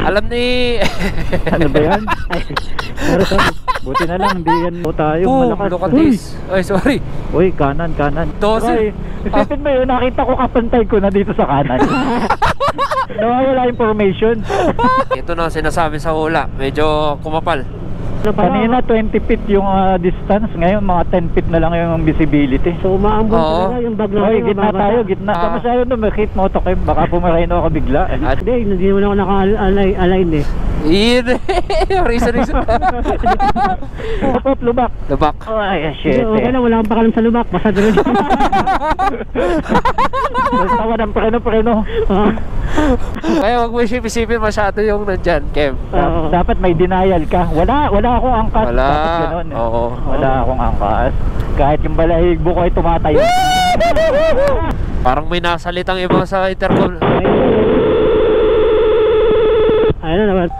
Alam ni... Ano ba yan? Sorry. Buti na lang, hindi yan po tayo malakas. Look at this. Ay, sorry. Uy, kanan. 12. Isipin mo yun, nakita ko kapantay ko na dito sa kanan. Nawawala information. Ito na sinasabi sa hula. Medyo kumapal. Kanina 20 feet yung distance, ngayon mga 10 feet na lang yung visibility. So umaambon talaga yung bag natin. Oy, gitna tayo, gitna. Masyado na makit mo to, Kim. Baka pumarino ako bigla. Hindi naman ako naka-align eh. Reason. Hop, lubak. Ay, shit. Okay na, wala kang pakalam sa lubak. Basta doon. Tawa ng preno. Kaya wag mo isipin masyado yung nandyan, Kim. Dapat may denial ka. Wala akong angkas. Wala. Oo. Wala akong angkas. Kahit yung balahigbo ko ay tumatayo. Parang may nasalitang iba sa intercom. Ayun na naman.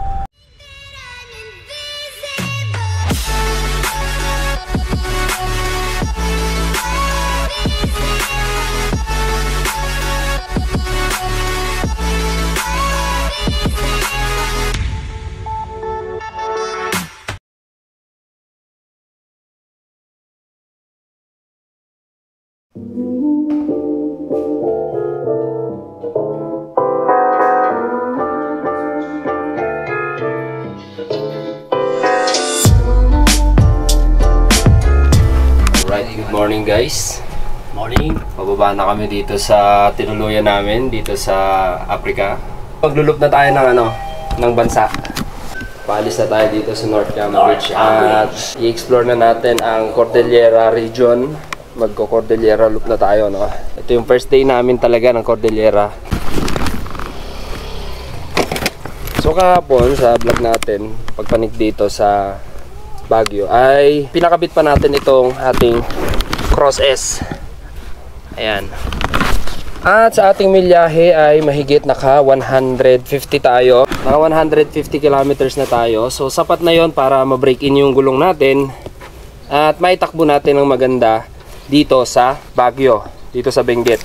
Good morning guys. Morning. Pababa na kami dito sa tinuluyan namin dito sa Africa. Maglulup na tayo ng bansa. Paalis na tayo dito sa North Cambridge at i-explore na natin ang Cordillera region. Magko-Cordillera loop na tayo, no. Ito yung first day namin talaga ng Cordillera. So kahapon sa vlog natin, pagpanik dito sa Baguio ay pinakabit pa natin itong ating Cross S. Ayan. At sa ating milyahe ay mahigit naka 150 tayo. Naka 150 kilometers na tayo. So sapat na yon para ma-break in yung gulong natin at maitakbo natin ng maganda dito sa Baguio, dito sa Benguet.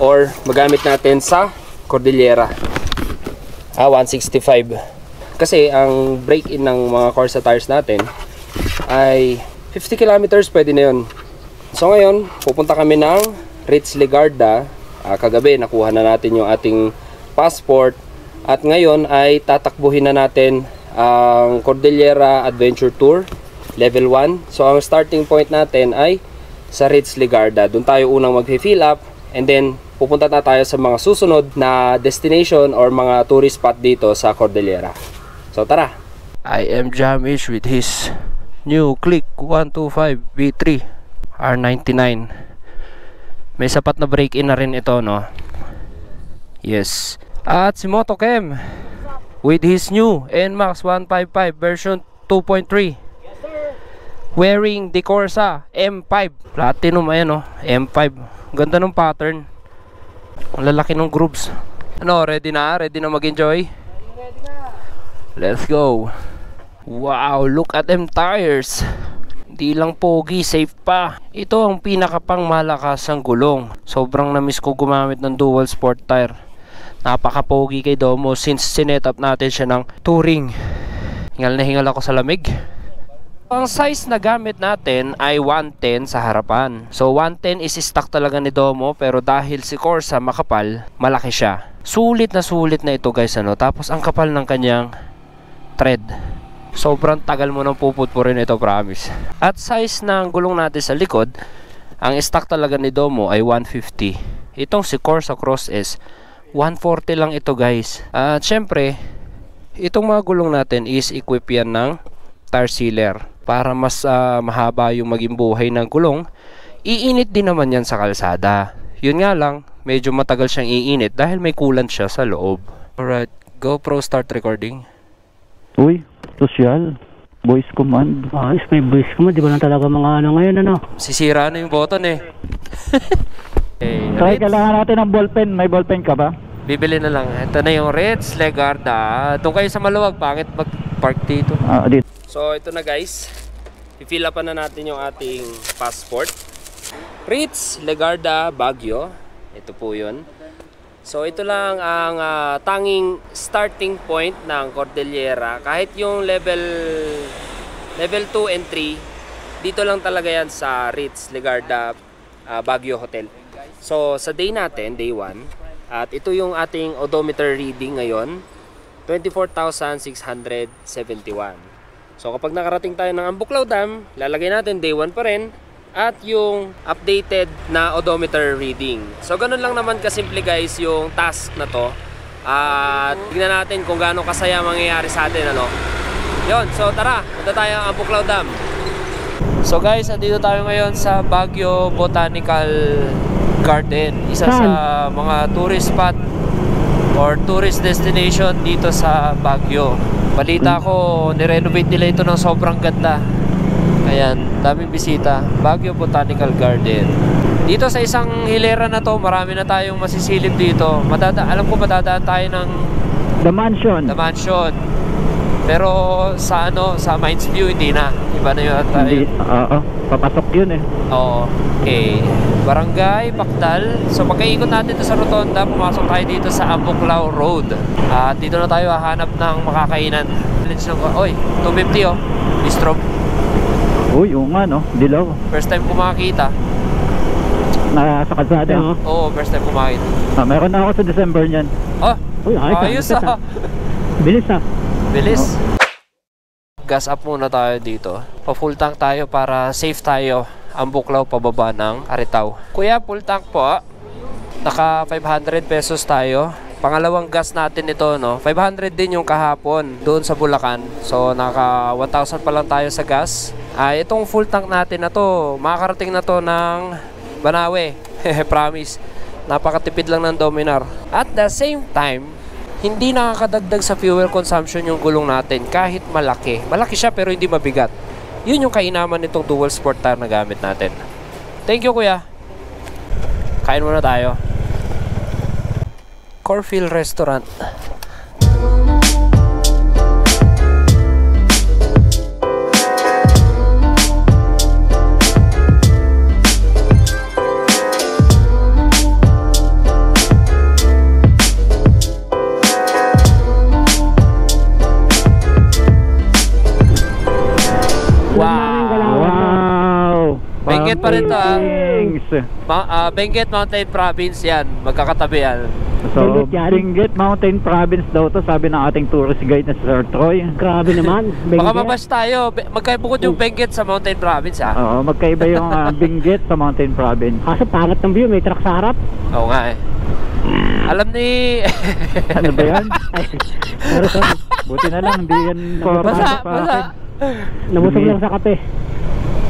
Or magamit natin sa Cordillera. 165. Kasi ang break-in ng mga Corsa tires natin ay 50 kilometers, pwede na yun. So ngayon, pupunta kami ng Ritz Legarda. Kagabi, nakuha na natin yung ating passport. At ngayon ay tatakbuhin na natin ang Cordillera Adventure Tour Level 1. So ang starting point natin ay sa Ritz Legarda. Doon tayo unang mag-fill up. And then, pupunta na tayo sa mga susunod na destination or mga tourist spot dito sa Cordillera. So tara! I am Jamish with his new Click 125 V3 R99. May sapat na break-in na rin ito, no? Yes. At si Motokem with his new NMAX 155 version 2.3. Yes, sir. Wearing the Corsa M5 Platinum, ayan, no? M5. Ganda ng pattern. Ang lalaki ng grooves. Ano, ready na? Ready na mag-enjoy? Ready na. Let's go. Wow, look at them tires. Di lang pogi, safe pa. Ito ang pinakapang malakasang gulong. Sobrang na-miss ko gumamit ng dual sport tire. Napaka-pogi kay Domo since sinet up natin siya ng touring. Hingal na hingal ako sa lamig. Ang size na gamit natin ay 110 sa harapan. So 110 is stock talaga ni Domo, pero dahil si Corsa makapal, malaki siya. Sulit na ito guys, ano. Tapos ang kapal ng kanyang thread. Sobrang tagal mo nang puputpurin ito, promise. At size ng gulong natin sa likod, ang stock talaga ni Domo ay 150. Itong si Corsa Cross S, 140 lang ito guys. At syempre, itong mga gulong natin is equip yan ng tire sealer para mas mahaba yung maging buhay ng gulong. Iinit din naman yan sa kalsada. Yun nga lang, medyo matagal siyang iinit dahil may coolant siya sa loob. Alright, GoPro start recording. Uy, social. Voice command. May voice command. Di ba lang talaga mga ngayon, ano? Sisira na yung button eh. Kaya kailangan natin ng ballpen. May ballpen ka ba? Bibili na lang. Ito na yung Ritz Legarda. Doon kayo sa maluwag. Pangit mag-park dito. Dito. So ito na guys. I-fill up na natin yung ating passport. Ritz Legarda Baguio. Ito po yun. So ito lang ang tanging starting point ng Cordillera. Kahit yung level 2 and 3, dito lang talaga yan sa Ritz Legarda Baguio Hotel. So sa day natin, day 1, at ito yung ating odometer reading ngayon, 24,671. So kapag nakarating tayo ng Ambuklaw Dam, lalagay natin day 1 pa rin at yung updated na odometer reading. So ganun lang naman kasimple guys yung task na to. At tingnan natin kung gaano kasaya mangyayari sa atin, ano. Yon, so tara, punta tayo ang Ambuklaw Dam. So guys, andito tayo ngayon sa Baguio Botanical Garden. Isa sa mga tourist spot or tourist destination dito sa Baguio. Balita ko, nirenovate nila ito ng sobrang ganda. Ayan, daming bisita. Baguio Botanical Garden. Dito sa isang hilera na to, marami na tayong masisilip dito. Alam ko madadaan tayo ng The Mansion. The Mansion. Pero sa sa Mines View hindi na. Iba na yun tayo. Hindi, papasok yun eh. Oo. Okay. Barangay Bakdal. So pagkaikot natin dito sa Rotonda, pumasok tayo dito sa Ambuklaw Road. At dito na tayo hahanap ng makakainan. Oy, 250 oh. Bistro. Uy, oo nga no, dilaw. First time ko makakita. Sa kalsada. Oo, first time ko makakita. Meron na ako sa December niyan. Oh, Uy, ayos ah. Bilis ah. Bilis. Gas up muna tayo dito. Pa-full tank tayo para safe tayo. Ambuklaw pababa ng Aritaw. Kuya, full tank po. Naka 500 pesos tayo. Pangalawang gas natin ito, no? 500 din yung kahapon doon sa Bulacan. So naka 1,000 pa lang tayo sa gas. Itong full tank natin na to, makakarating na to ng Banawe. Promise. Napakatipid lang ng Dominar. At the same time, hindi nakakadagdag sa fuel consumption yung gulong natin kahit malaki. Malaki siya pero hindi mabigat. Yun yung kainaman nitong dual sport tire na gamit natin. Thank you kuya. Kain muna tayo. Corfield Restaurant. Benguet pa rin to Benguet Mountain Province yan. Magkakatabi yan. So, Benguet Mountain Province daw to, sabi ng ating tourist guide na si Sir Troy. Grabe naman. Baka mabash tayo. Magkaibukod yung Benguet sa Mountain Province ha. Oo, magkaiba yung Benguet sa Mountain Province. Kaso pangat ng view, may truck sa harap. Oo nga eh. Alam ni... Ano ba yan? Buti na lang, hindi yan Basa. Nabusog lang sa kape.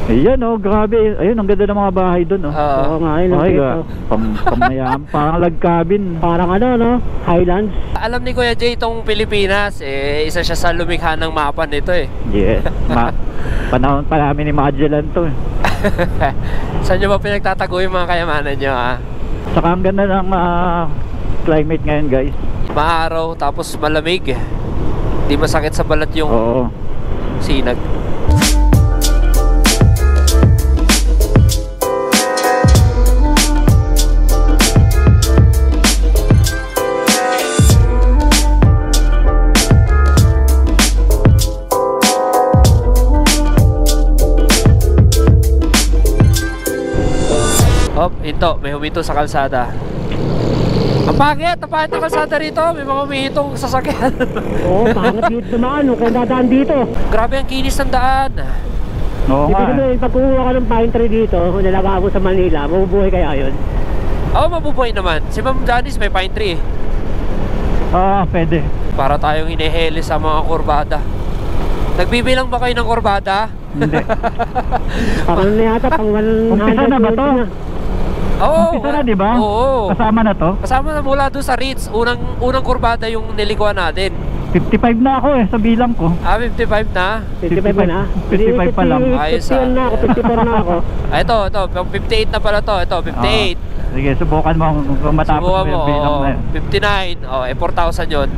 Ayan grabe. Ayun, ang ganda ng mga bahay doon Oo nga, yun. Pamayaan, parang log cabin. Parang no? Highlands. Alam ni Kuya Jay, itong Pilipinas, isa siya sa lumikha ng mapa nito eh. Yes. Panahon pa namin ni Magellan to eh. Saan nyo ba pinagtatago yung mga kayamanan nyo ha? Saka ang ganda ng climate ngayon guys. Maaraw, tapos malamig eh. Di masakit sa balat yung sinag. Ito, may humito sa kalsada. Ang pangit ng kalsada rito. May mga humihitong sasakyan. Oo, pangit dito naman. Kung dadaan dito. Grabe ang kinis ng daan. Oo nga. Pag kumuha ka ng pine tree dito, kung nalaga mo sa Manila, mabubuhay kaya yun? Oo, mabubuhay naman. Si Ma'am Janice may pine tree. Pwede. Para tayong hiniheli sa mga kurbada. Nagbibilang ba kayo ng kurbada? Hindi. Parang na yata, pang 100. Umpisa na ba to? Oo. Umpisa na, di ba? Oo. Kasama na to? Kasama na mula doon sa Ritz. Unang kurbada yung nilikuan natin. 55 na ako sa bilang ko. 55 na? 55 pa na? 55 pa lang. Ayos 50 na ako, 54 na ako. Ito, 58 na pala to. Ito, 58. Sige, subukan mo kung matapos Subukan mo yung bilang na yun. 59. 4,000 yun.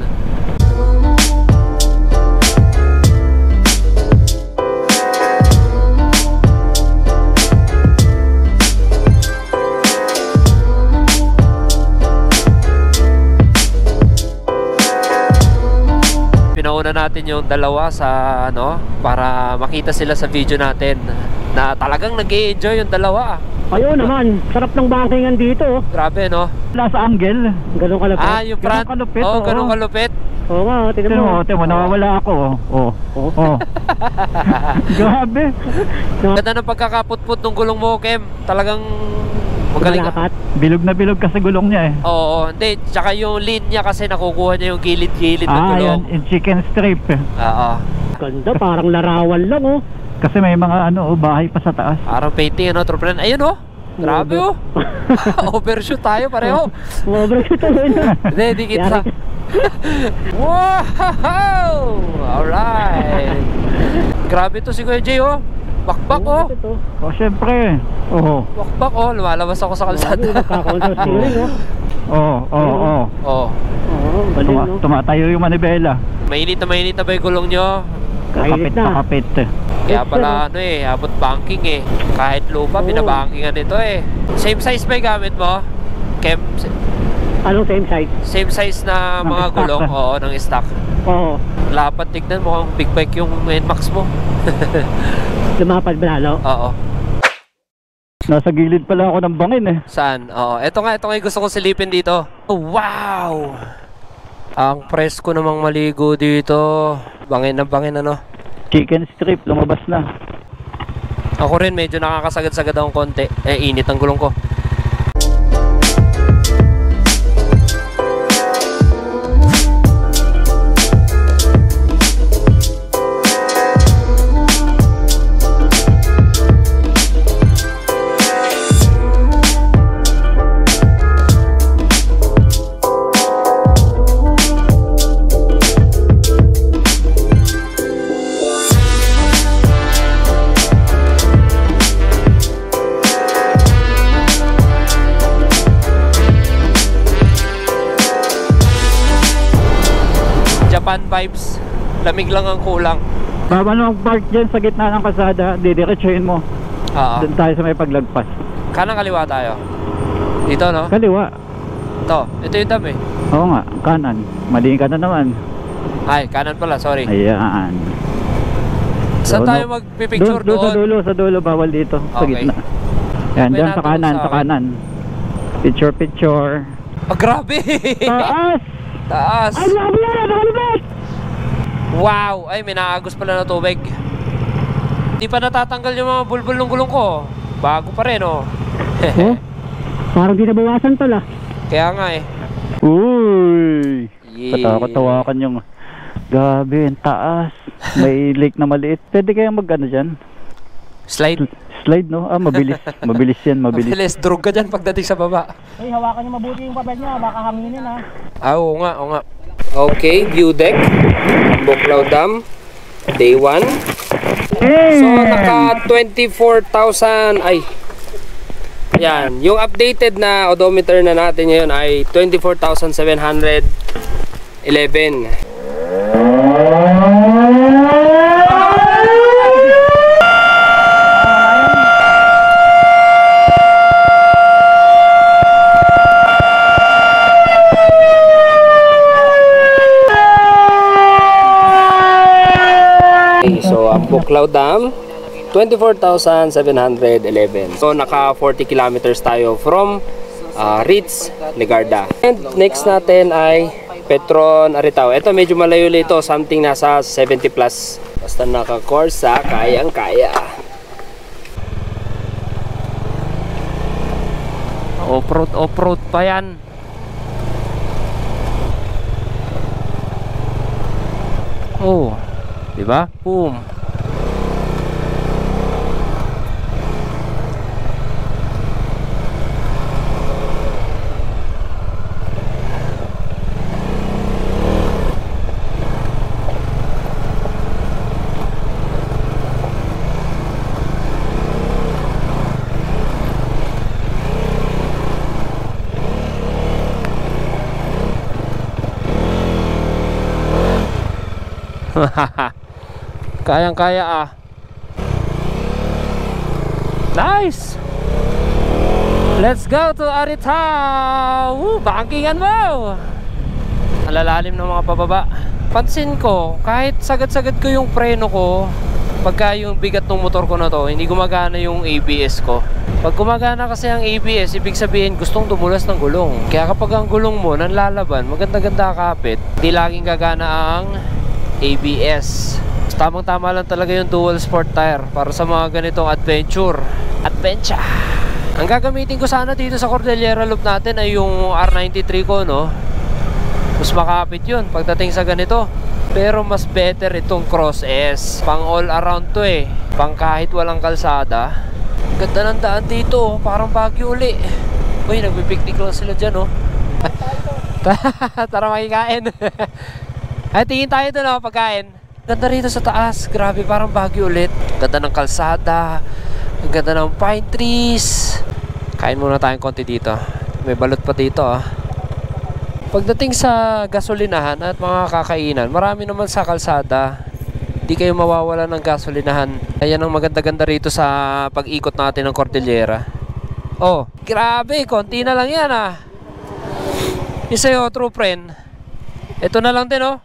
pinauna natin yung dalawa sa ano, para makita sila sa video natin na talagang nag-i-enjoy yung dalawa. Ayun naman, sarap ng bankingan dito. Grabe, no? Last angle. Ganun kalapit. Ah, yung front. Ganun kalupit, Oh, oo. ganun kalupit. Oo nga, tignan mo. Tingnan mo, nawawala ako. Grabe. Ganda ng pagkakaputput ng gulong mo, Kem. Talagang magaling ka. Malakat. Bilog na bilog kasi gulong niya eh. Oo, hindi. Tsaka yung linya kasi nakukuha niya yung gilid-gilid ng gulong. Yan, yung chicken strip. Oo. Ganda, parang larawan lang oh. Kasi may mga bahay pa sa taas. Parang painting, ano, Troplan. Ayun, oh. Grabe, oh. Overshoot tayo, pareho. Overshoot tayo na. Hindi, di kita. Wow! Alright. Grabe to si Kuya Jay, oh. Bakbak, oh. O, syempre. Oo. Bakbak, oh. Lumalabas ako sa kalsada. Nagkakaunsa steering oh. Oh. Oo, galing no. Tumatayo yung manibela. Mainit na ba yung gulong nyo? Kakapit Mainit na. na kapit. Kaya pala ano eh, abot banking eh. Kahit lupa, binabankingan ito eh. Same size ba yung gamit mo? Kem, Anong same size? same size na Ng mga stock. gulong? Oo, ng stock. Oo. Lapat, tignan mo kung big bike yung NMAX mo. Lumapad ba lalo? Oo. Nasa gilid pala ako ng bangin eh. Saan? Oo, ito nga yung gusto kong silipin dito. Oh, wow! Ang presko namang maligo dito. Bangin na bangin ano. Chicken strip, lumabas na. Ako rin medyo nakakasagad-sagad akong konti. Init ang gulong ko. Japan vibes. Lamig lang ang kulang. Baba na mag-park dyan sa gitna ng kasada. Didiretsuhin mo. Oo. Doon tayo sa may paglagpas. Kanang kaliwa tayo. Dito, no? Kaliwa. Ito yung dam eh. Oo nga, kanan. Mali ka na naman. Ay, kanan pala, sorry. Ayan. Saan Doon, tayo magpipicture doon? doon? Sa dulo, bawal dito. Sa Okay. gitna. Yan, May dyan sa natulog kanan, sa sa akin. kanan. Picture. Ah, grabe! Taas! Taas! Ay, grabe yan! Nakalibet! Wow! Ay, may naagos pala na tubig. Hindi pa natatanggal yung mga bulbul ng gulong ko. Bago pa rin, oh. Oh, parang di nabawasan pala. Kaya nga eh. Uy! Yeah. Katakot-tawakan yung gabi, ang taas. May lake na maliit. Pwede kayang mag-ano dyan? Slide. Slide, no? Mabilis. Mabilis yan, mabilis. Mabilis. Drug ka dyan pagdating sa baba. Ay, hawakan niyo mabuti yung papel niya. Baka hanginin ha. Oo nga, oo nga. Okay, view deck. Buklaw Dam. Day 1. So, naka 24,000. Ay. Yan. Yung updated na odometer na natin ngayon ay 24,711. So, ang Buklaw Dam, 24,711. So, naka 40 kilometers tayo from Ritz, Legarda. And next natin ay Petron, Aritao. Ito medyo malayo ito, something nasa 70 plus. Basta naka-Corsa, kayang-kaya. Off-road pa yan. Oh, diba? Boom. Kayang-kaya ah. Nice. Let's go to Aritao. Bankingan mo. Alalalim ng mga pababa. Pansin ko, kahit sagad-sagad ko yung preno ko, pagka yung bigat ng motor ko na to, hindi gumagana yung ABS ko. Pag gumagana kasi ang ABS, ibig sabihin gustong dumulas ng gulong. Kaya kapag ang gulong mo nanlalaban, maganda-ganda kapit, hindi laging gagana ang ABS. Tamang-tama lang talaga yung dual sport tire para sa mga ganitong adventure. Ang gagamitin ko sana dito sa Cordillera Loop natin ay yung R93 ko, no? Mas makapit yun pagdating sa ganito. Pero mas better itong Cross S. Pang all around to eh. Pang kahit walang kalsada. Ganda ng daan dito, parang Baguio uli. Uy, nagpipiknik lang sila dyan, oh. Tara makikain. Ay, tingin tayo doon, oh, pagkain. Ganda rito sa taas, grabe, parang Baguio ulit. Ganda ng kalsada, ang ganda ng pine trees. Kain muna tayong konti dito. May balot pa dito, ah. Pagdating sa gasolinahan at mga kakainan, marami naman sa kalsada. Di kayo mawawala ng gasolinahan. Ayan ang maganda-ganda rito sa pag-ikot natin ng Cordillera. Oh, grabe, konti na lang yan, ah. Yung sa'yo, true friend. Ito na lang din, oh.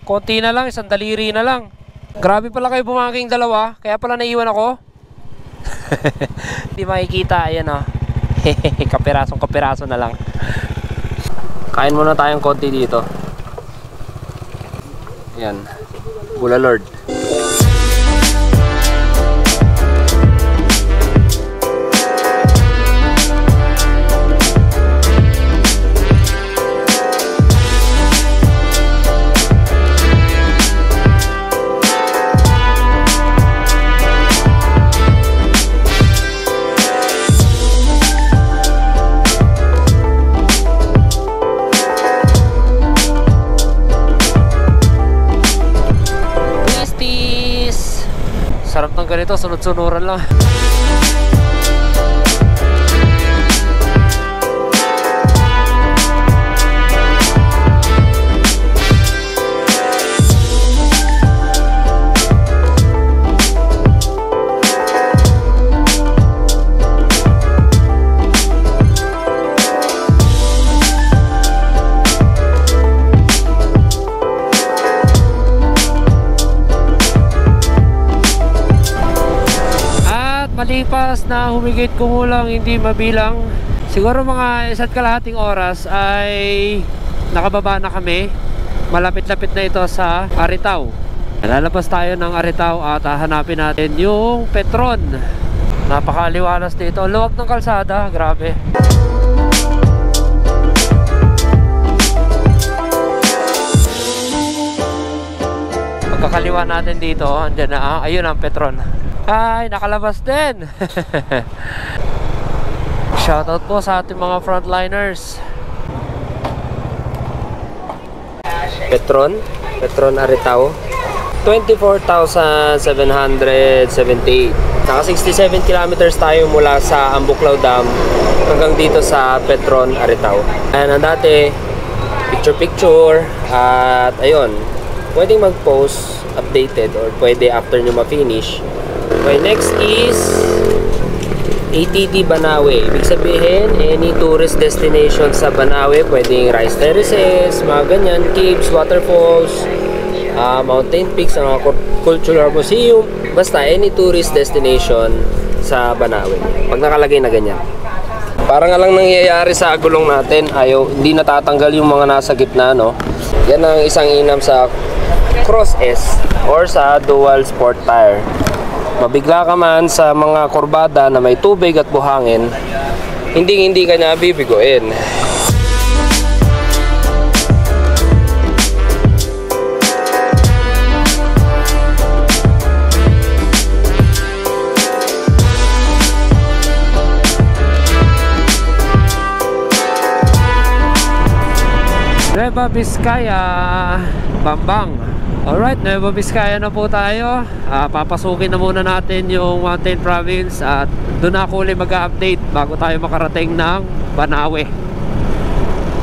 Konti na lang, isang daliri na lang. Grabe pala kayo bumaking dalawa, kaya pala naiwan ako. Hindi makikita, ayan, oh. Kapirasong-kapiraso na lang. Kain muna tayong konti dito. Ayan, Bulalord. Sarap ng ganito, sunod-sunuran lang. Malipas na humigit kumulang hindi mabilang, siguro mga 1.5 oras ay nakababa na kami. Malapit-lapit na ito sa Aritao. Lalabas tayo ng Aritao at hahanapin natin yung Petron. Napakaliwalas dito, luwag ng kalsada, grabe. Pagkakaliwa natin dito, andyan na, ayun ang Petron. Ay, nakalabas din. Shoutout po sa ating mga frontliners. Petron Aritao, 24,778. Naka 67 kilometers tayo mula sa Ambuclao Dam hanggang dito sa Petron Aritao. Ayan ang dati, picture at ayun, pwedeng mag-post updated or pwede after nyo ma-finish. Okay, next is ATT Banawe. Ibig sabihin, any tourist destination sa Banawe, pwedeng rice terraces, mga ganyan, caves, waterfalls, mountain peaks, mga cultural museum, basta any tourist destination sa Banawe. Pag nakalagay na ganyan. Parang nga lang nangyayari sa gulong natin, hindi natatanggal yung mga nasa gitna, no? Yan ang isang inam sa Cross S or sa dual sport tire. Mabigla ka man sa mga kurbada na may tubig at buhangin, hindi ka na bibiguin. Nueva Vizcaya, Bambang. Alright, Nueva Vizcaya na po tayo. Papasukin na muna natin yung Mountain Province at doon ako ulit mag-update bago tayo makarating ng Banawe.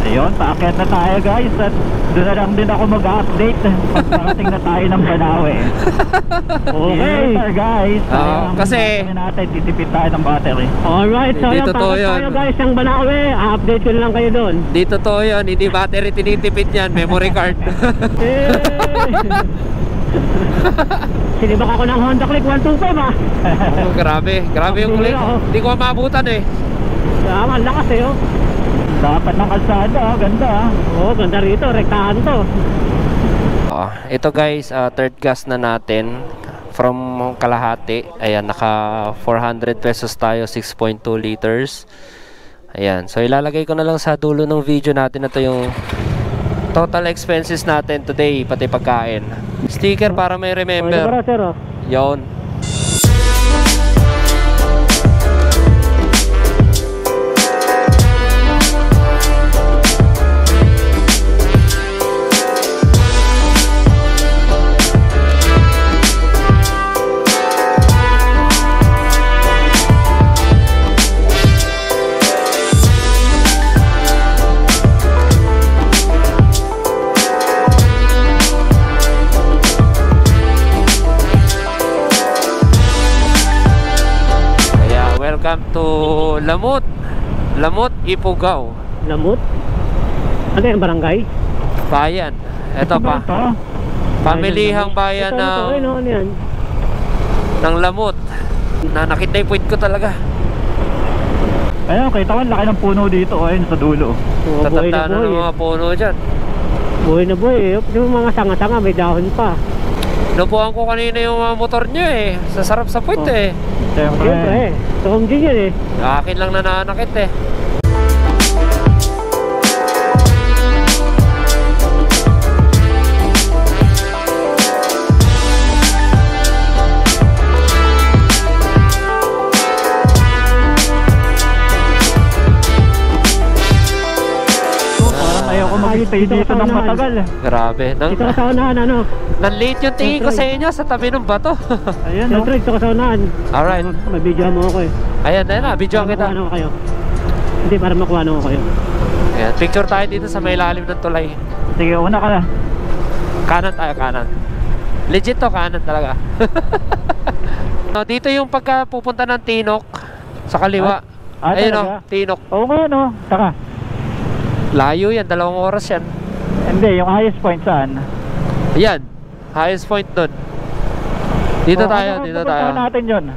Ayun, paakyat na tayo guys at doon na lang din ako mag-update pag parating na tayo ng Banawe. Okay guys, kasi natin titipid tayo ng battery. Alright, so dito to yun guys, ang Banawe, update ko lang kayo doon. Dito to yun, hindi battery tinitipid yan, memory card. Sinibak ako ng Honda Click 125 ah. Oh, grabe yung click. Hindi ko maabutan eh. Tama, ang lakas eh oh. Dapat ng kalsada, ganda ah. Oo, ganda rito, rektahan to. Ito guys, third gas na natin from kalahati. Ayan, naka 400 pesos tayo, 6.2 liters. Ayan, so ilalagay ko na lang sa dulo ng video natin. Ito yung total expenses natin today, pati pagkain. Sticker para may remember. Yon. Welcome to Lamut, Ifugao. Lamut? Ano yung barangay? Bayan. Ito pa. Pamilihang bayan ano yan? ng Lamut. Nanakit na yung point ko talaga. Ayun, kita ko laki ng puno dito. Ayun, sa dulo. Tatanda na ng mga puno dyan. Buhay na buhay. Yung mga sanga-sanga may dahon pa. Nupuan ko kanina yung mga motor nyo eh. Sasarap sa point eh. Siyempre, tuhong din yan eh. Akin lang nananakit eh. Ayoko mag-stay dito ng matagal. Grabe. Dito ka sa unahan ano? Nanlate yung tingin ko sa inyo sa tabi ng bato. Ayun no. Siyempre, dito ka sa unahan. Alright. May video mo ako eh. Ayan na, videoan kita. Makuha kayo. Hindi, para makuha ko kayo. Ayan, picture tayo dito sa may lalim ng tulay. Sige, una ka na. Kanan tayo, kanan. Legit to, kanan talaga. No, dito yung pagka pupunta ng Tinok sa kaliwa. Ayun o, Tinok. Oo nga no. Saka. Layo yan, 2 oras yan. Hindi, yung highest point saan? Ayan, highest point doon. Dito tayo, dito tayo. Natin yun.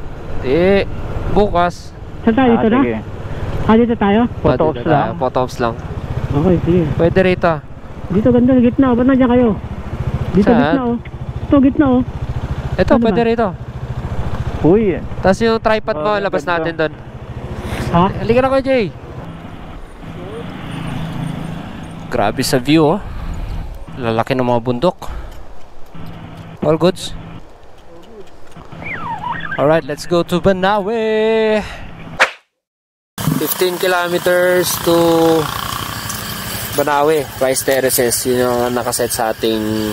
Bukas. Saan tayo dito na? Sige. Dito tayo? Photos lang. Photos lang. Okay, sige. Pwede rito. Dito ganda, gitna. Ba't nandiyan kayo? Dito saan? Gitna oh. Ito gitna oh. Ito, ano pwede ba? Rito. Uy. Tapos yung tripod mo, labas natin doon. Ha? Halika na ko, Jay. Grabe sa view oh. Lalaki ng mga bundok. All goods? Alright, let's go to Banawe. 15 kilometers to Banawe, Rice Terraces. Yun yung nakaset sa ating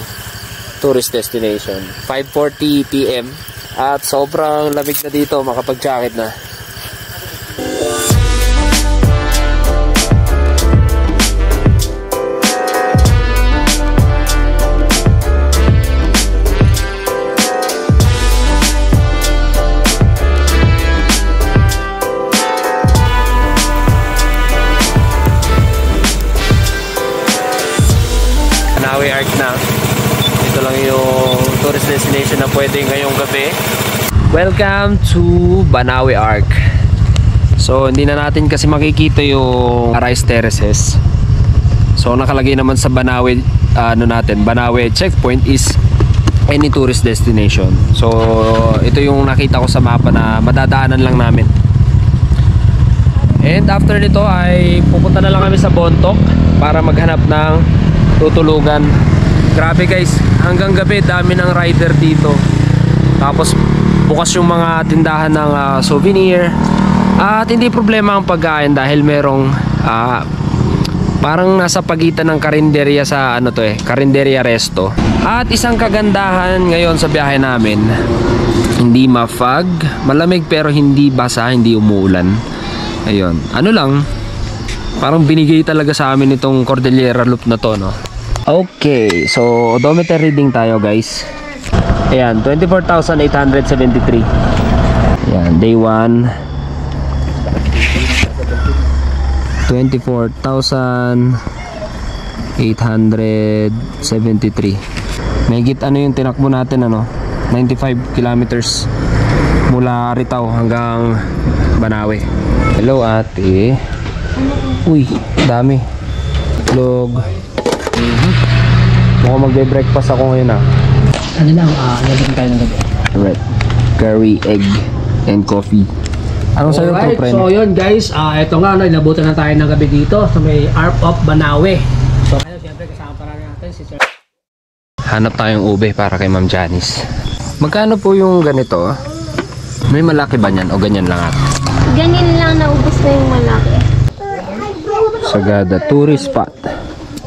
tourist destination. 5:40 PM. At sobrang lamig na dito, makapag-jacket na. Banawe Arc na. Ito lang yung tourist destination na pwede ngayong gabi. Welcome to Banawe Arc. So hindi na natin kasi makikita yung Rice Terraces. So nakalagay naman sa Banawe Banawe checkpoint is any tourist destination. So ito yung nakita ko sa mapa na madadaanan lang namin. And after nito ay pupunta na lang kami sa Bontoc para maghanap ng tutulugan. Grabe guys, hanggang gabi dami ng rider dito. Tapos bukas yung mga tindahan ng souvenir. At hindi problema ang pagkain dahil merong parang nasa pagitan ng karinderya sa karinderya resto. At isang kagandahan ngayon sa biyahe namin, hindi mafag, malamig pero hindi basa, hindi umuulan. Ayun, parang binigay talaga sa amin itong Cordillera Loop na to, no? Okay, so odometer reading tayo guys. Ayan, 24,873. Ayan, day 1 24,873. Mahigit ano yung tinakbo natin, ano? 95 kilometers mula Ritao hanggang Banawe. Hello ate. Uy, dami. Log. Mukhang magbe-breakfast ako ngayon ah. Ano lang, naging tayo ng gabi. Right. Curry, egg, and coffee. Anong sa'yo to, friend? So yun guys, ito nga, inabutan na tayo ng gabi dito sa may Arp of Banawe. So ayun, siyempre kasama pa rin natin si Sir. Hanap tayong ube para kay Ma'am Janice. Magkano po yung ganito? May malaki ba niyan o ganyan lang ate? Ganyan lang, naubos na yung malaki. Sagada tourist spot.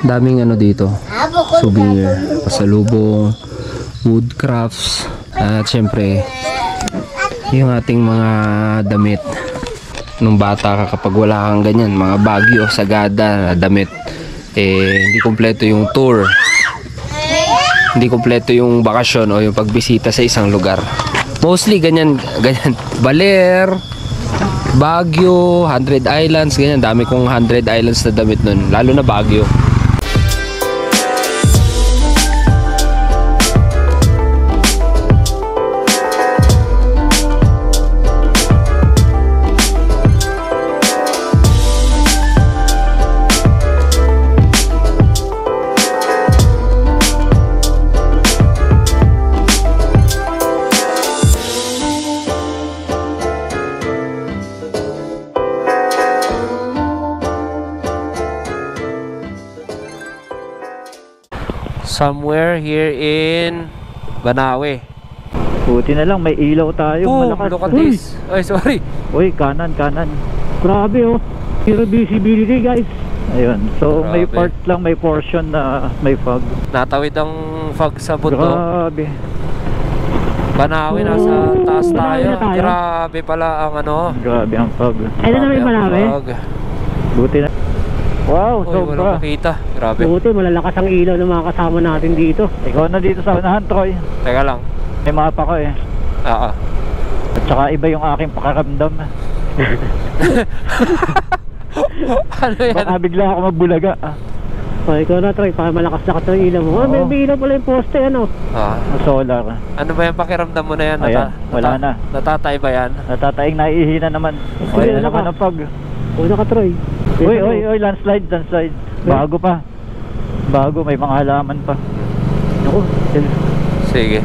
Daming ano dito. Souvenir, pasalubong, wood crafts, at syempre yung ating mga damit nung bata ka kapag wala kang ganyan, mga Baguio, Sagada, damit. Hindi kompleto yung tour. Hindi kompleto yung bakasyon o yung pagbisita sa isang lugar. Mostly ganyan. Baler, Baguio, 100 Islands, ganyan. Dami kong 100 Islands na damit nun. Lalo na Baguio. Somewhere here in Banawe. Buti na lang, may ilaw tayo. Malakas. Look at this. Ay, sorry. Uy, kanan. Grabe oh. Zero visibility guys. Ayun. So, Grabe. may part lang, may portion na may fog. Natawid ang fog sa bundok. Grabe. Banawe, nasa taas Banawe tayo. na tayo. Grabe pala ang ano. Grabe ang fog. Ay, na naman yung Grabe ang Banawe. fog. Buti na. Wow, Uy, sobra. walang makita. Grabe. Buti, malalakas ang ilaw ng mga kasama natin dito. Ikaw na dito sa unahan, Troy. Teka lang. May mapa ko eh. Oo. At saka iba yung aking pakaramdam. Ano yan? Baka bigla ako magbulaga. O, ikaw na Troy, para malakas na ka yung ilaw mo. Oo. May ilaw pala yung poste, ano? Ah. Solar. Ano ba yung pakiramdam mo na yan? Ayan, wala na. Natatay ba yan? Natataing naihina naman. Sige, Ay, ano ano ka? ka ng fog? Una ka Troy. Uy, landslide. Bago pa. Bago, may mga halaman pa. Ako, Sige.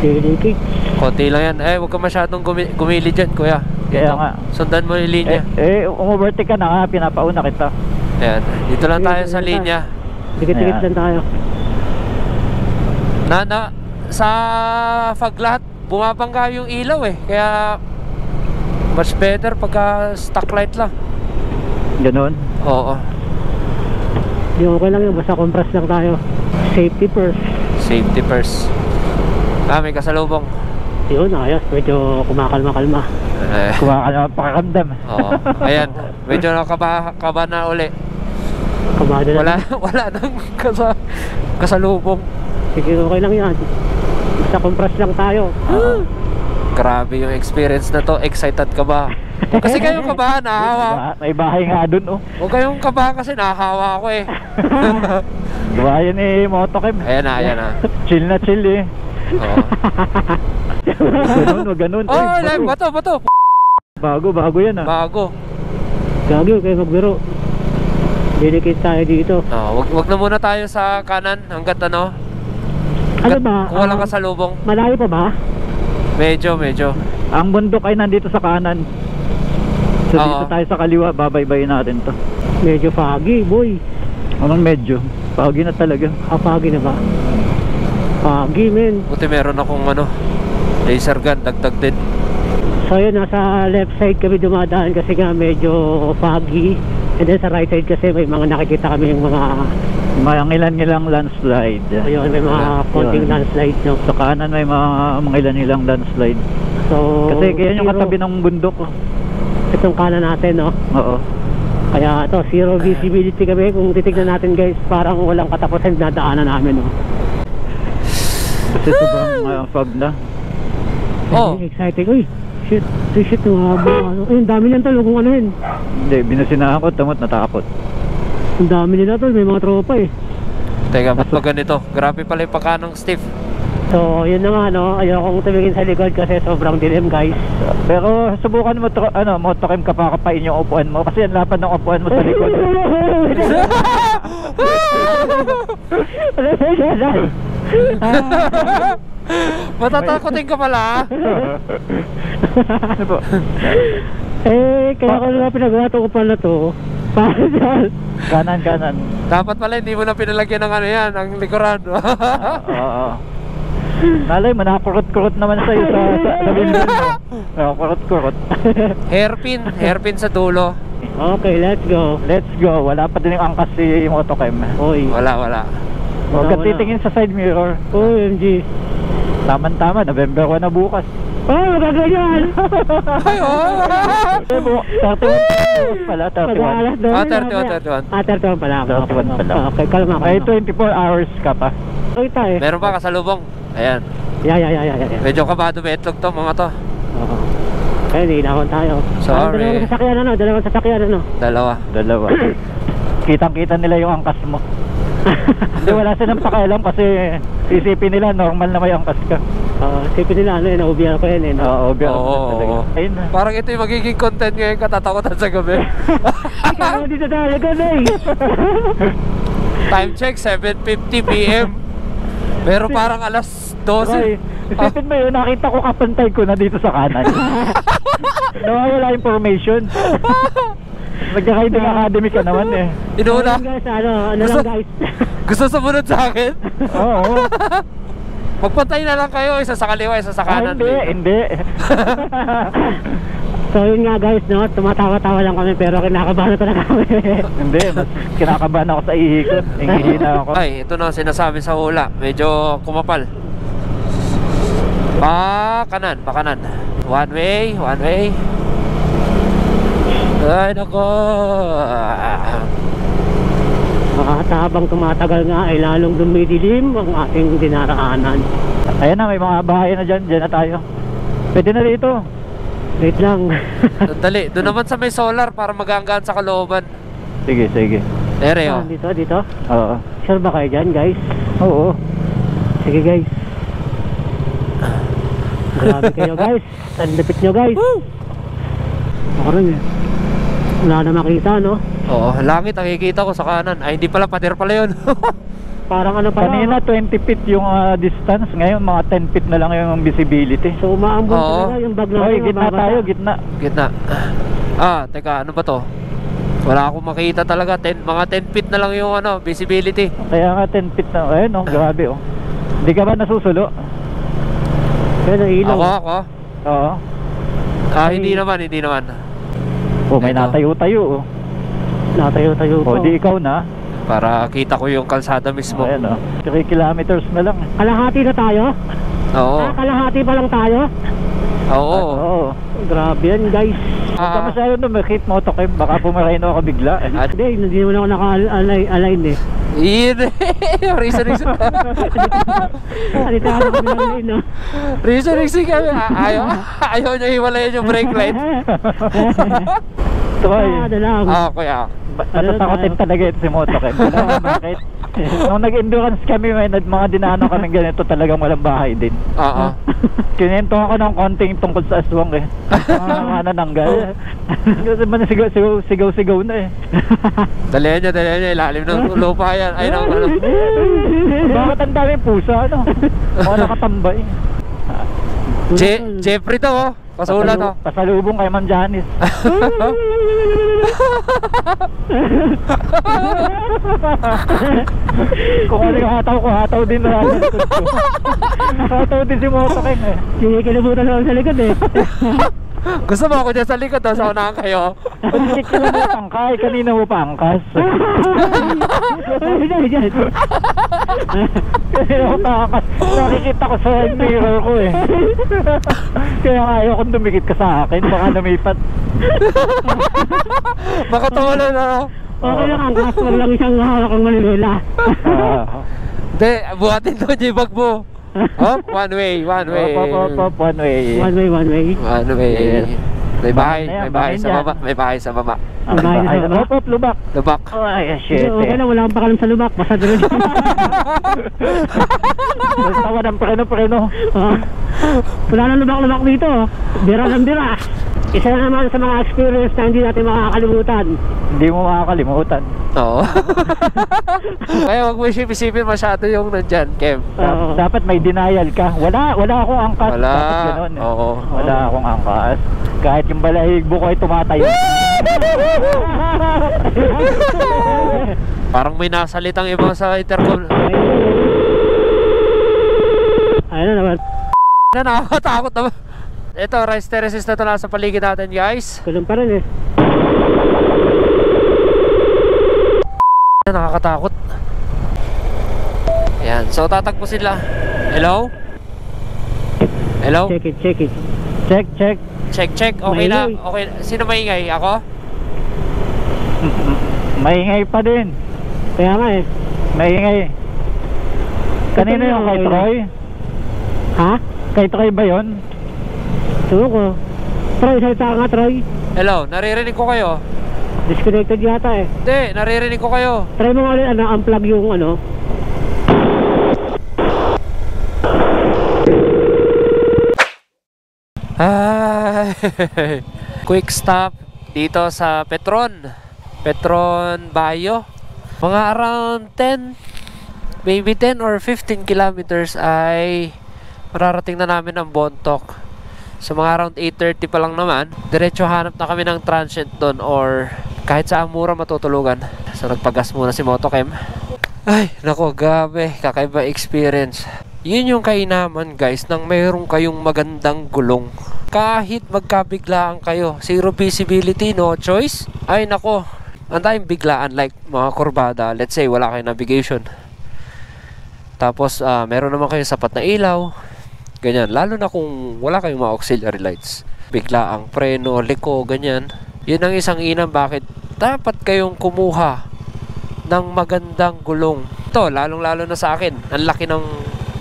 delicate. Konti lang yan. Huwag ka masyadong gumili dyan, kuya. Kaya Dito. nga. Sundan mo yung linya. Umovertake ka na nga, pinapauna kita. Ayan. Dito lang tayo sa linya. Dikit-dikit Ayan. lang tayo. Sa fog lahat, bumabangga yung ilaw eh. Kaya, much better pagka stock light lang. Ganon. Oo. Di okay lang yun, basta compress lang tayo. Safety first. Safety first. May kasalubong. Yun, ayos. Medyo kumakalma-kalma. Kumakala pakaramdam. Oo. Ayan. Medyo nakakaba na uli. Kabado lang. Wala nang kasalubong. Sige, okay lang yan. Basta compress lang tayo. Grabe yung experience na to. Excited ka ba? Huwag kasi kayong kabahan, nahahawa. May bahay nga dun, oh. Huwag kayong kabahan kasi nahahawa ako eh. Bahay ni Motokem. Ayan na. Chill na chill eh. Oo. Ganun. Oh, live, bato. Bago yan ah. Bago. Gagi, kayo magbiro. Delicate tayo dito. Wag na muna tayo sa kanan hanggat ano. Ano ba? Kung walang kasalubong. Malayo pa ba? Medyo. Ang bundok ay nandito sa kanan. So dito tayo sa kaliwa, babaybayin natin to. Medyo foggy, boy. Anong medyo? Pagi na talaga. Foggy na ba? Foggy, men. Buti meron akong laser gun, dagdag din. So yun, nasa left side kami dumadaan kasi nga medyo foggy. And then sa right side kasi may mga nakikita kami yung mga... May ilan-ilang landslide. Ayun, may mga konting Yun. landslide, no? Sa kanan may mga ilan-ilang landslide. So, Kasi kaya yung zero- katabi ng bundok. itong kanan natin, no? Oo. Kaya ito, zero visibility kami. Kung titignan natin guys, parang walang katapusan na daanan namin, no? Kasi sobrang fog na. Oh. Exciting. Uy, shit, yung haba. Ay, ang dami niyan tol, kung ano yun. Hindi, binasinahan ko, tamot natakot. Ang dami nila tol, may mga tropa eh. Teka, ba't ba ganito? Grabe pala yung pagkanang stiff. So, yun na nga, no? Ayokong tumingin sa likod kasi sobrang dilim, guys. Pero subukan mo, motokem ka pa kapain yung upuan mo. Kasi ang lapad ng upuan mo sa likod. Matatakotin ka pala, ha? Ano po? Kaya ko nga pinagawa itong upan na to. Kanan. Dapat pala hindi mo na pinalagyan ng ano yan, ang likuran. Oo. Nalay mo, nakakurot-kurot naman sa'yo sa window mo. Nakakurot-kurot. Hairpin sa dulo. Okay, let's go. Let's go. Wala pa din yung angkas si motokem. Oy. Wala. Huwag ka titingin sa side mirror. OMG. Tama, November 1 na bukas. Oh, magaganyan! Ay, oh! 31 pala, 31. 31. 31 pala ako. 31 pala. Okay, kalma ka. May 24 hours ka pa. Okay tayo. Meron pa kasalubong. Ayan. Yeah. Medyo kabado may itlog to, mga to. Oo. Kaya nilawan tayo. Sorry. Dalawang sasakyan ano? Dalawa. Kitang-kita nila yung angkas mo. Hindi, wala silang pakialam kasi isipin nila normal na may angkas ka. Sipin nila ano yun, naubiyan ko yan eh. Oo, Oo. Ayun na. Parang ito yung magiging content ngayon, katatakutan sa gabi. Ikaw dito talaga na eh. Time check, 7:50 PM. Pero parang alas 12. Okay. Isipin mo yun, nakita ko kapantay ko na dito sa kanan. Nawawala information. Nagka-riding academy ka naman eh. Inuuna. Guys, ano lang guys. Gusto sumunod sa akin? Oo. Magpantay na lang kayo, isa sa kaliwa, isa sa kanan. Hindi. So yun nga guys, no, tumatawa-tawa lang kami pero kinakabahan na talaga kami. Hindi, mas kinakabahan ako sa ihi ko. Hihina ako. Ay, ito na sinasabi sa hula. Medyo kumapal. Kanan. One way. Ay, nako. At habang tumatagal nga ay lalong dumidilim ang ating dinaraanan. Ayan na, may mga bahay na dyan. Dyan na tayo. Pwede na dito. Wait lang. Dali, doon naman sa may solar para maganggaan sa kalooban. Sige. Ere, oh. Dito? Oo. Sure ba kayo dyan guys? Oo. Sige guys. Grabe kayo guys. Ang lipit nyo guys. Ako rin eh. Wala na makita no? Oo, langit ang nakikita ko sa kanan. Ay, hindi pala, pader pala yun. Parang ano pala. Kanina 20 feet yung distance. Ngayon mga 10 feet na lang yung visibility. So umaambon Oo. talaga yung bag na. Oy, gitna tayo, gitna. Gitna. Teka, ano ba to? Wala akong makita talaga. Mga 10 feet na lang yung visibility. Kaya nga 10 feet na. Ayun grabe oh. Hindi ka ba nasusulo? Kaya ilaw. Ako? Oo. Hindi naman. Oh, may Ito. natayo-tayo oh. Natayo-tayo Oh, po. di ikaw na. Para kita ko yung kalsada mismo. Ayan oh. 3 kilometers na lang. Kalahati na tayo? Oo. Kalahati pa lang tayo? Oo. Oo. Grabe yan guys. Huwag ka masyado dumikit mo to kayo. Baka pumarino ako bigla. Hindi naman ako naka-align eh. Yun. Reasoning. Salita ako naka-align no? Reasoning kami. Ayaw niya hiwalayan yung brake light. Troy. Dalang. Kuya. Matatakotin talaga ito si Motoken. Alam mo bakit? Nung nag-endurance kami, may mga dinaanan kami ganito, talagang walang bahay din. Oo. Kinento ako ng konting tungkol sa aswang eh. Mga nananggal. Kasi man sigaw-sigaw na eh. Dalihan niya. Ilalim ng lupa yan. Ay, no. Bakit ang daming pusa, ano? Mga nakatambay. Jeffrey to, oh. Pasula to. Pasalubong kay Ma'am Janice. Kung ano yung hataw din na lang. Hataw din si Motoken eh. Sige, kilabutan ako sa likod eh. Gusto mo ako dyan sa likod, sa unahan kayo? Pag-check ko lang mo pangkay, kanina mo pangkas. Kanina mo pangkas. Nakikita ko sa mirror ko eh. Kaya nga ayaw kong dumikit ka sa akin, baka lumipat. Makatawa na. Okay lang, ang gas mo lang isang hawak ang malilila. Hindi, buhatin to, J-bag mo. One way. One way. One way. One way. Yes. May bahay Bahay na yan, sa bahay baba. May bahay sa baba. Ang bahay na sa lubak? Lubak. Lubak. Ay, shit. Okay lang, wala akong pakalam sa lubak. Basta doon. Basta walang preno. Wala nang lubak-lubak dito. Bira ng bira. Isa na naman sa mga experience na hindi natin makakalimutan. Hindi mo makakalimutan. Oo. Kaya wag mo isipin masyado yung nandyan, Kem. Oo. Dapat may denial ka. Wala akong angkas. Wala. Dapat ganun. Oo. Wala akong angkas. Kahit yung balahigbo ko ay tumatayo. Parang may nasalitang iba sa intercom. Ayun na naman. Nakakatakot naman. Ito, rice terraces na ito nasa paligid natin, guys. Kulong pa rin eh. Nakakatakot. Ayan, so tatagpo sila. Hello? Hello? Check it. Check. Check. Okay na. Okay. Sino maingay? Ako? Maingay pa din. Kaya nga eh. Maingay. Kanino yung kay Troy? Ha? Kay Troy ba yun? Tuwa ko. Troy, salita ka nga Troy. Hello? Naririnig ko kayo? Disconnected yata eh. Hindi, naririnig ko kayo. Try mo nga ulit, unplug yung ano. Ay, quick stop dito sa Petron Bayo. Mga around 10, maybe 10 or 15 kilometers ay mararating na namin ang Bontoc. So mga around 8:30 pa lang naman, diretso hanap na kami ng transient doon or kahit saan mura matutulugan. So nagpagas muna si Motokem. Ay, nako, gabi, kakaiba experience. Yun yung kainaman, guys, nang mayroon kayong magandang gulong. Kahit magkabiglaan kayo, zero visibility, no choice. Ay nako, ang daming biglaan like mga kurbada. Let's say wala kayong navigation. Tapos meron naman kayong sapat na ilaw. Ganyan, lalo na kung wala kayong mga auxiliary lights. Bigla ang preno, liko, ganyan. Yun ang isang inam bakit dapat kayong kumuha ng magandang gulong. Ito, lalong-lalo na sa akin, ang laki ng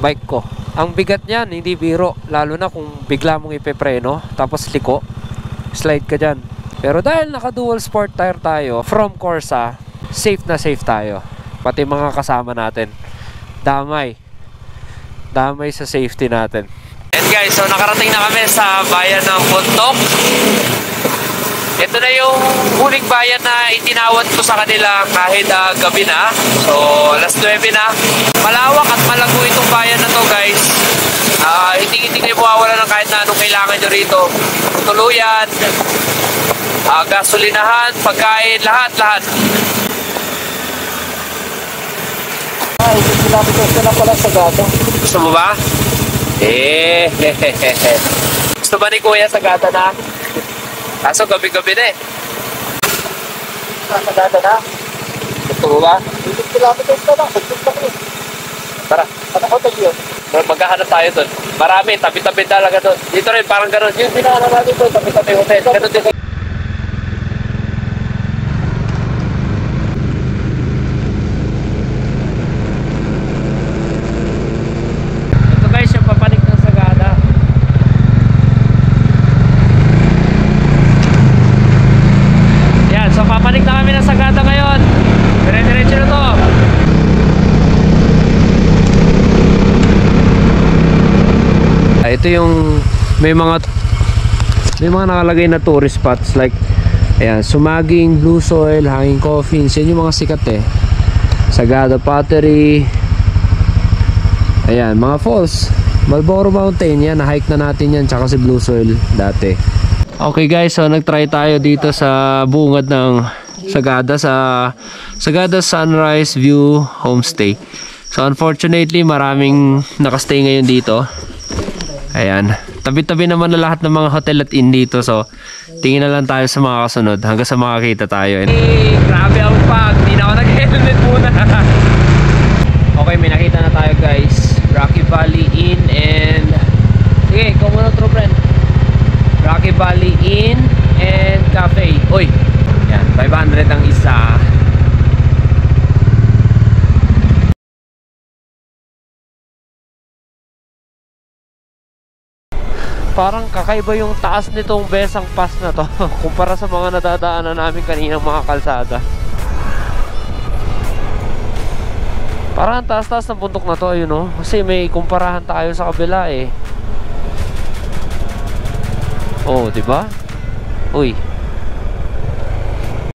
bike ko. Ang bigat niyan, hindi biro. Lalo na kung bigla mong ipepreno, tapos liko, slide ka dyan. Pero dahil naka-dual sport tire tayo, from Corsa, safe na safe tayo. Pati mga kasama natin. Damay sa safety natin. And guys, so nakarating na kami sa bayan ng Bontoc. Ito na yung huling bayan na itinawad ko sa kanila kahit gabi na. So alas 9 na. Malawak at malago itong bayan na to, guys. Hindi kayo mawawala ng kahit na anong kailangan nyo rito. Tuluyan, gasolinahan, pagkain, lahat. Ay, kilometers na lang pala sa gato. Gusto mo ba? Gusto ba ni Kuya sa gata na? Kaso gabi-gabi na eh. Sa gato na? Gusto mo ba? 8 kilometers na lang. Saglit na. Tara. Ano hotel yun? Maghahanap tayo doon. Marami, tabi-tabi talaga doon. Dito rin, parang gano'n. Yung pinahanap natin doon, tabi-tabi hotel. Gano'n din. Ito guys, yung papanik ng Sagada. Yan, so papanik na kami ng Sagada ngayon. Dire-diretso na to. Ito yung may mga nakalagay na tourist spots like ayan, Sumaging, Blue Soil, Hanging Coffins. Yan yung mga sikat eh. Sagada Pottery. Ayan, mga falls. Marlboro Mountain, yan, na-hike na natin yan. Tsaka si Blue Soil dati. Okay guys, so nag-try tayo dito sa bungad ng Sagada, sa Sagada Sunrise View Homestay. So unfortunately, maraming nakastay ngayon dito. Ayan, tabi-tabi naman na lahat ng mga hotel at inn dito. So tingin na lang tayo sa mga kasunod hanggang sa makakita tayo. Grabe ang pag, hindi na ako nag-helmet muna. Okay, may nakita na tayo guys. Rocky Valley Inn and sige, ikaw muna true friend. Rocky Valley Inn and Cafe. Uy, yan, 500 ang isa. Parang kakaiba yung taas nitong Besang Pass na to kumpara sa mga nadadaanan namin kaninang mga kalsada. Parang taas-taas ng bundok na to, ayun oh. Kasi may kumparahan tayo sa kabila eh. Oh, di ba? Uy.